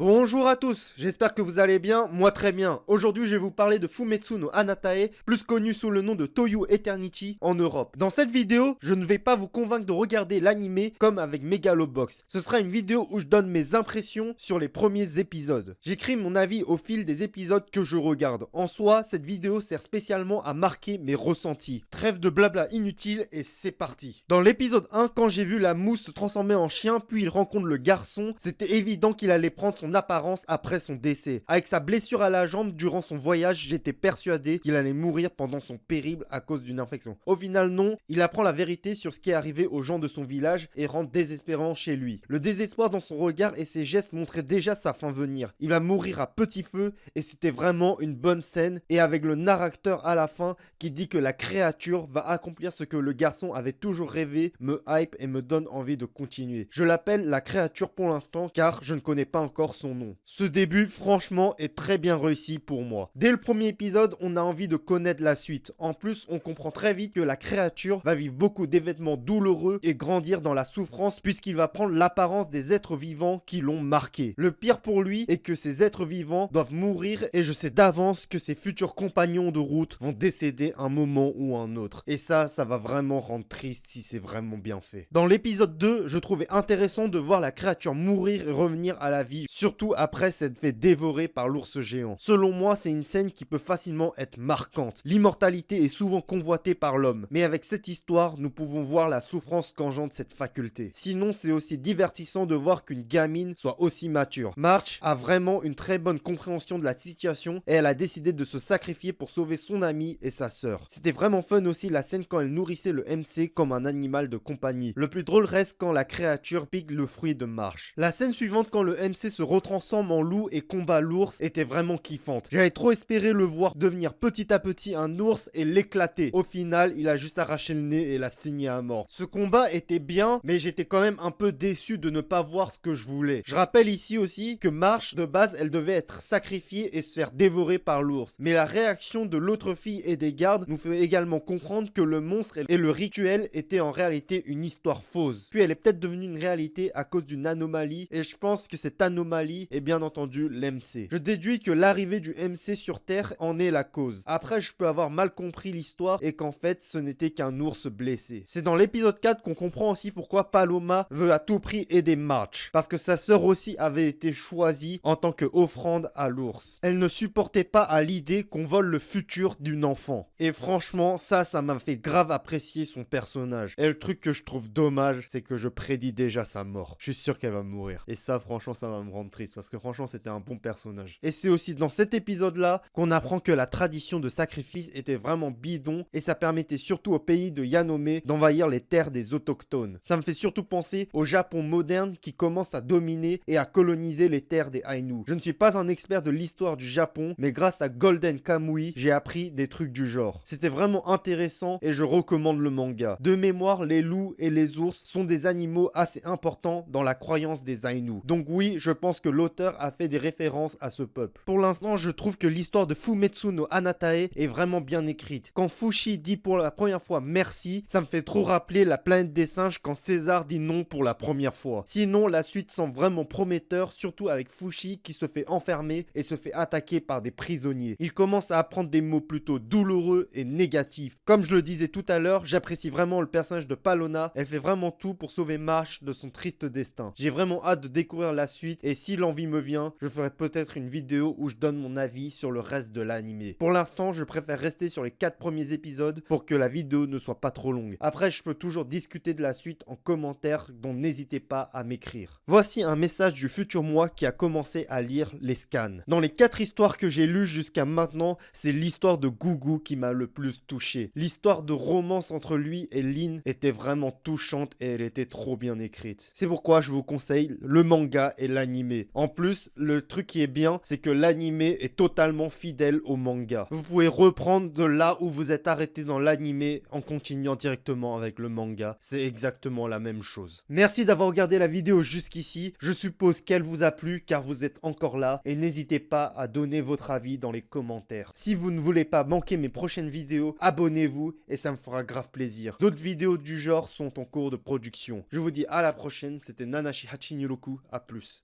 Bonjour à tous, j'espère que vous allez bien, moi très bien. Aujourd'hui je vais vous parler de Fumetsu no Anatae, plus connu sous le nom de Toyu Eternity en Europe. Dans cette vidéo, je ne vais pas vous convaincre de regarder l'anime comme avec Megalobox. Ce sera une vidéo où je donne mes impressions sur les premiers épisodes. J'écris mon avis au fil des épisodes que je regarde. En soi, cette vidéo sert spécialement à marquer mes ressentis. Trêve de blabla inutile et c'est parti. Dans l'épisode 1, quand j'ai vu la mousse se transformer en chien puis il rencontre le garçon, c'était évident qu'il allait prendre son apparence après son décès. Avec sa blessure à la jambe durant son voyage, j'étais persuadé qu'il allait mourir pendant son périple à cause d'une infection. Au final non, il apprend la vérité sur ce qui est arrivé aux gens de son village et rentre désespérant chez lui. Le désespoir dans son regard et ses gestes montraient déjà sa fin venir. Il va mourir à petit feu et c'était vraiment une bonne scène, et avec le narrateur à la fin qui dit que la créature va accomplir ce que le garçon avait toujours rêvé, me hype et me donne envie de continuer. Je l'appelle la créature pour l'instant car je ne connais pas encore son nom. Ce début franchement est très bien réussi pour moi. Dès le premier épisode, on a envie de connaître la suite. En plus, on comprend très vite que la créature va vivre beaucoup d'événements douloureux et grandir dans la souffrance puisqu'il va prendre l'apparence des êtres vivants qui l'ont marqué. Le pire pour lui est que ces êtres vivants doivent mourir et je sais d'avance que ses futurs compagnons de route vont décéder un moment ou un autre. Et ça va vraiment rendre triste si c'est vraiment bien fait. Dans l'épisode 2, je trouvais intéressant de voir la créature mourir et revenir à la vie, surtout après s'être fait dévorer par l'ours géant. Selon moi, c'est une scène qui peut facilement être marquante. L'immortalité est souvent convoitée par l'homme, mais avec cette histoire, nous pouvons voir la souffrance qu'engendre cette faculté. Sinon, c'est aussi divertissant de voir qu'une gamine soit aussi mature. March a vraiment une très bonne compréhension de la situation et elle a décidé de se sacrifier pour sauver son ami et sa sœur. C'était vraiment fun aussi la scène quand elle nourrissait le MC comme un animal de compagnie. Le plus drôle reste quand la créature pique le fruit de March. La scène suivante quand le MC se retransforme en loup et combat l'ours était vraiment kiffante. J'avais trop espéré le voir devenir petit à petit un ours et l'éclater. Au final, il a juste arraché le nez et l'a signé à mort. Ce combat était bien, mais j'étais quand même un peu déçu de ne pas voir ce que je voulais. Je rappelle ici aussi que March, de base, elle devait être sacrifiée et se faire dévorer par l'ours. Mais la réaction de l'autre fille et des gardes nous fait également comprendre que le monstre et le rituel étaient en réalité une histoire fausse. Puis elle est peut-être devenue une réalité à cause d'une anomalie, et je pense que cette anomalie est bien entendu l'MC. Je déduis que l'arrivée du MC sur Terre en est la cause. Après, je peux avoir mal compris l'histoire et qu'en fait, ce n'était qu'un ours blessé. C'est dans l'épisode 4 qu'on comprend aussi pourquoi Paloma veut à tout prix aider March. Parce que sa sœur aussi avait été choisie en tant que offrande à l'ours. Elle ne supportait pas à l'idée qu'on vole le futur d'une enfant. Et franchement, ça m'a fait grave apprécier son personnage. Et le truc que je trouve dommage, c'est que je prédis déjà sa mort. Je suis sûr qu'elle va mourir. Et ça, franchement, ça va me rendre triste. Parce que franchement, c'était un bon personnage. Et c'est aussi dans cet épisode-là qu'on apprend que la tradition de sacrifice était vraiment bidon. Et ça permettait surtout au pays de Yanome d'envahir les terres des autochtones. Ça me fait surtout penser au Japon moderne qui commence à dominer et à coloniser les terres des Ainu. Je ne suis pas un expert de l'histoire du Japon, mais grâce à Golden Kamui, j'ai appris des trucs du genre. C'était vraiment intéressant et je recommande le manga. De mémoire, les loups et les ours sont des animaux assez importants dans la croyance des Ainu. Donc oui, je pense que l'auteur a fait des références à ce peuple. Pour l'instant, je trouve que l'histoire de Fumetsu no Anatae est vraiment bien écrite. Quand Fushi dit pour la première fois merci, ça me fait trop rappeler la planète des singes quand César dit non pour la première fois. Sinon, la suite semble vraiment prometteur, surtout avec Fushi qui se fait enfermer et se fait attaquer par des prisonniers. Il commence à apprendre des mots plutôt douloureux et négatifs. Comme je le disais tout à l'heure, j'apprécie vraiment le personnage de Palona. Elle fait vraiment tout pour sauver March de son triste destin. J'ai vraiment hâte de découvrir la suite et si l'envie me vient, je ferai peut-être une vidéo où je donne mon avis sur le reste de l'anime. Pour l'instant, je préfère rester sur les 4 premiers épisodes pour que la vidéo ne soit pas trop longue. Après, je peux toujours discuter de la suite en commentaire, donc n'hésitez pas à m'écrire. Voici un message du futur moi qui a commencé à lire les scans. Dans les 4 histoires que j'ai lues jusqu'à maintenant, c'est l'histoire de Gugu qui m'a le plus touché. L'histoire de romance entre lui et Lin était vraiment touchante et elle était trop bien écrite. C'est pourquoi je vous conseille le manga et l'anime. En plus, le truc qui est bien, c'est que l'anime est totalement fidèle au manga. Vous pouvez reprendre de là où vous êtes arrêté dans l'anime en continuant directement avec le manga. C'est exactement la même chose. Merci d'avoir regardé la vidéo jusqu'ici. Je suppose qu'elle vous a plu car vous êtes encore là et n'hésitez pas à donner votre avis dans les commentaires. Si vous ne voulez pas manquer mes prochaines vidéos, abonnez-vous et ça me fera grave plaisir. D'autres vidéos du genre sont en cours de production. Je vous dis à la prochaine, c'était Nanashi Hachinyuroku, à plus.